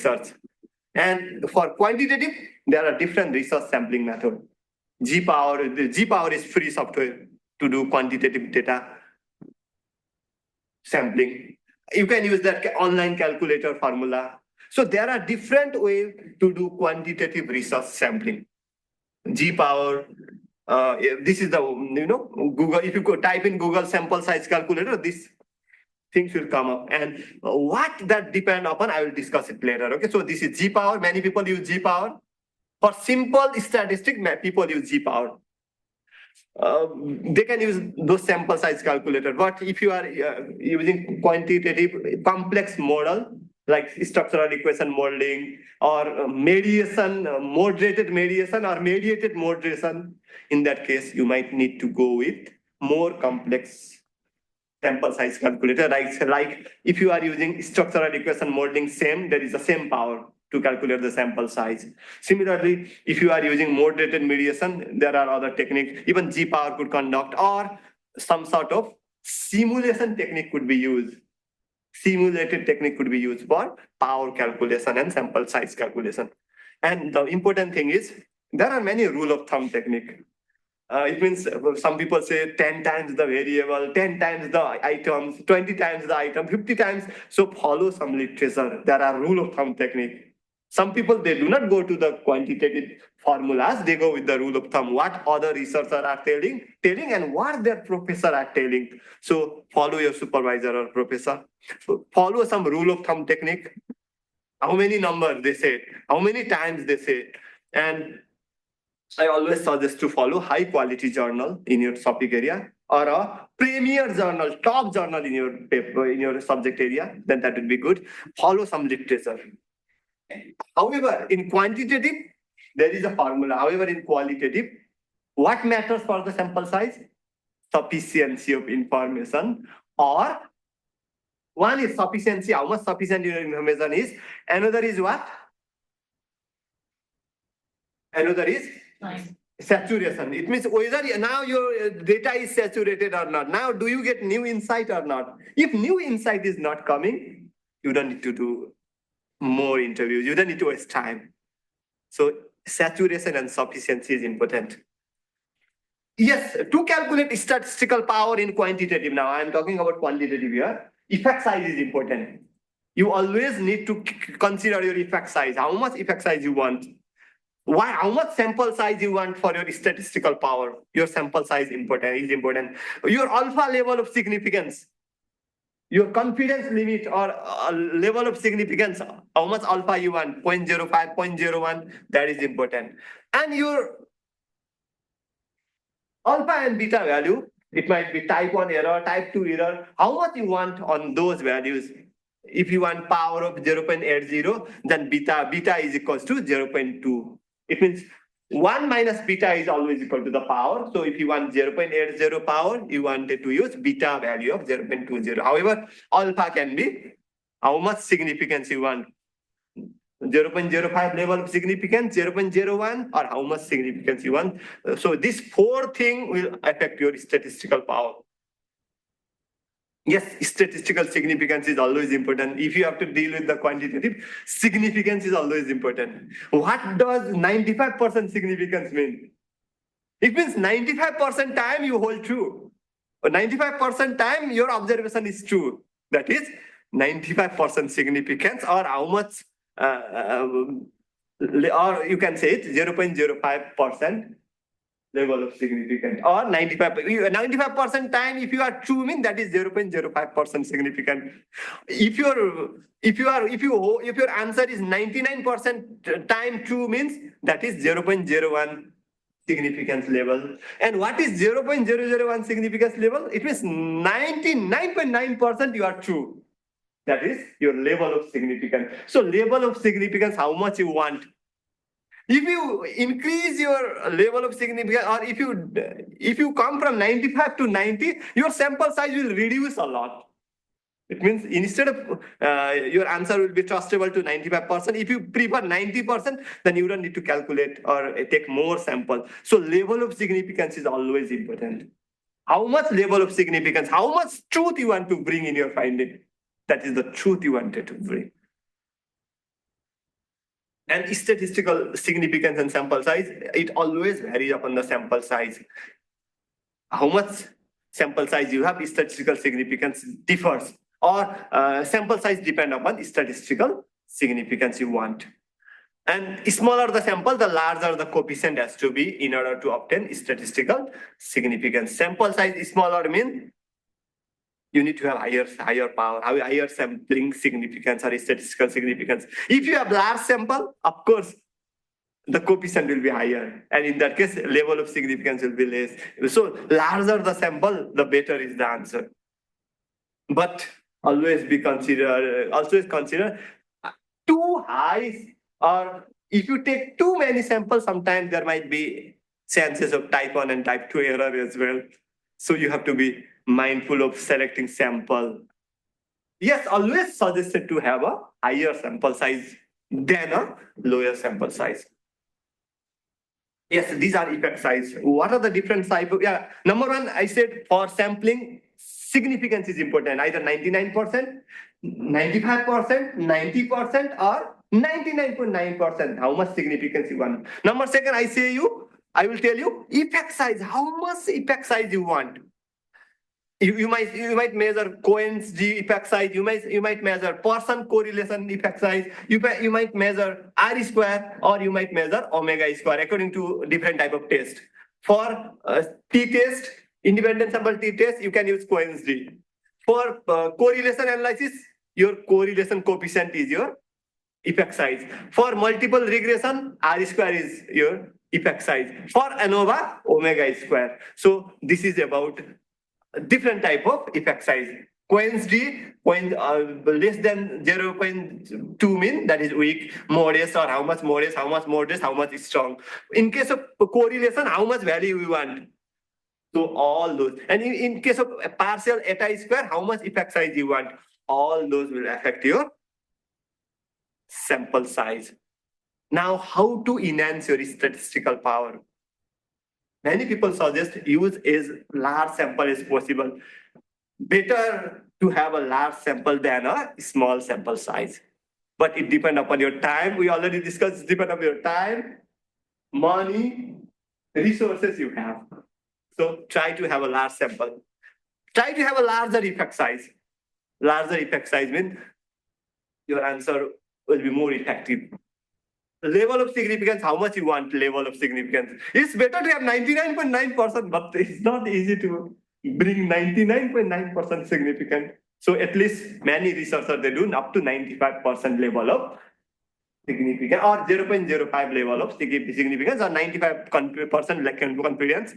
research. And for quantitative, there are different research sampling methods. The G-Power is free software to do quantitative data sampling. You can use that online calculator formula. So there are different ways to do quantitative research sampling. G-Power, this is the, Google, if you go type in Google sample size calculator, this things will come up. And what that depend upon, I will discuss it later. Okay, so this is G-Power. Many people use G-Power. For simple statistic, people use G-Power. They can use those sample size calculator. But if you are using quantitative complex model, like structural equation modeling or mediation, moderated mediation or mediated moderation, in that case, you might need to go with more complex sample size calculator. Like if you are using structural equation modeling, there is the same power to calculate the sample size. Similarly, if you are using moderated mediation, there are other techniques. Even G-Power could conduct, or some sort of simulation technique could be used. Simulated technique could be used for power calculation and sample size calculation. And the important thing is, there are many rule of thumb technique. It means some people say 10 times the variable, 10 times the items, 20 times the item, 50 times. So follow some literature. There are rule of thumb technique. Some people, they do not go to the quantitative formulas. They go with the rule of thumb, what other researchers are telling and what their professor are telling. So follow your supervisor or professor. So follow some rule of thumb technique. How many numbers they say, how many times they say. And I always suggest to follow high quality journal in your topic area, or a premier journal, top journal in your paper, in your subject area, then that would be good. Follow some literature. However, in quantitative, there is a formula. However, in qualitative, what matters for the sample size? Sufficiency of information, or one is sufficiency, how much sufficient your information is. Another is what? Another is saturation. It means whether now your data is saturated or not. Now, do you get new insight or not? If new insight is not coming, you don't need to do more interviews. You don't need to waste time. So saturation and sufficiency is important. Yes, to calculate statistical power in quantitative, now I'm talking about quantitative here, effect size is important. You always need to consider your effect size. How much effect size you want? Why? How much sample size you want for your statistical power? Your sample size is important. Your alpha level of significance, your confidence limit or level of significance, how much alpha you want, 0.05, 0.01, that is important. And your alpha and beta value, it might be type 1 error, type 2 error, how much you want on those values. If you want power of 0.80, then beta is equals to 0.2. It means 1 minus beta is always equal to the power. So if you want 0.80 power, you wanted to use beta value of 0.20. However, alpha can be how much significance you want. 0.05 level of significance, 0.01, or how much significance you want. So this 4 things will affect your statistical power. Yes, statistical significance is always important. If you have to deal with the quantitative, significance is always important. What does 95% significance mean? It means 95% time you hold true. Or 95% time your observation is true. That is 95% significance, or how much, or you can say it 0.05% level of significance, or 95% time if you are true, mean that is 0.05% significant. If your answer is 99% time true, means that is 0.01 significance level. And what is 0.001 significance level? It means 99.9% you are true. That is your level of significance. So level of significance, how much you want. If you increase your level of significance, or if you come from 95 to 90, your sample size will reduce a lot. It means instead of your answer will be trustable to 95%. If you prefer 90%, then you don't need to calculate or take more sample. So level of significance is always important. How much level of significance, how much truth you want to bring in your finding. That is the truth you wanted to bring. And statistical significance and sample size, it always varies upon the sample size. How much sample size you have, statistical significance differs, or sample size depend upon statistical significance you want. And smaller the sample, the larger the coefficient has to be in order to obtain statistical significance. Sample size smaller means you need to have higher power, higher sampling significance or statistical significance. If you have large sample, of course, the coefficient will be higher, and in that case, level of significance will be less. So larger the sample, the better is the answer. But always consider too high, or if you take too many samples, sometimes there might be chances of type 1 and type 2 error as well. So you have to be mindful of selecting sample. Yes, always suggested to have a higher sample size than a lower sample size. Yes, these are effect size. What are the different type of, yeah, number one, I said for sampling, significance is important, either 99%, 95%, 90%, or 99.9%, how much significance you want. Number second, I will tell you effect size, how much effect size you want. You might measure Cohen's d effect size, you might measure Pearson correlation effect size, you might measure R square, or you might measure omega square according to different type of test. For t-test, independent sample t-test, you can use Cohen's d. For correlation analysis, your correlation coefficient is your effect size. For multiple regression, R square is your effect size. For ANOVA, omega square. So this is about different type of effect size. Cohen's d, less than 0.2 mean that is weak, modest, or how much modest, how much strong. In case of correlation, how much value we want. So all those. And in case of a partial eta square, how much effect size you want. All those will affect your sample size. Now, how to enhance your statistical power? Many people suggest use as large sample as possible. Better to have a large sample than a small sample size. But it depends upon your time. We already discussed, it depends on your time, money, resources you have. So try to have a large sample. Try to have a larger effect size. Larger effect size means your answer will be more effective. Level of significance, how much you want level of significance. It's better to have 99.9%, but it's not easy to bring 99.9% significant. So at least many researchers, they do up to 95% level of significance, or 0.05 level of significance, or 95% confidence.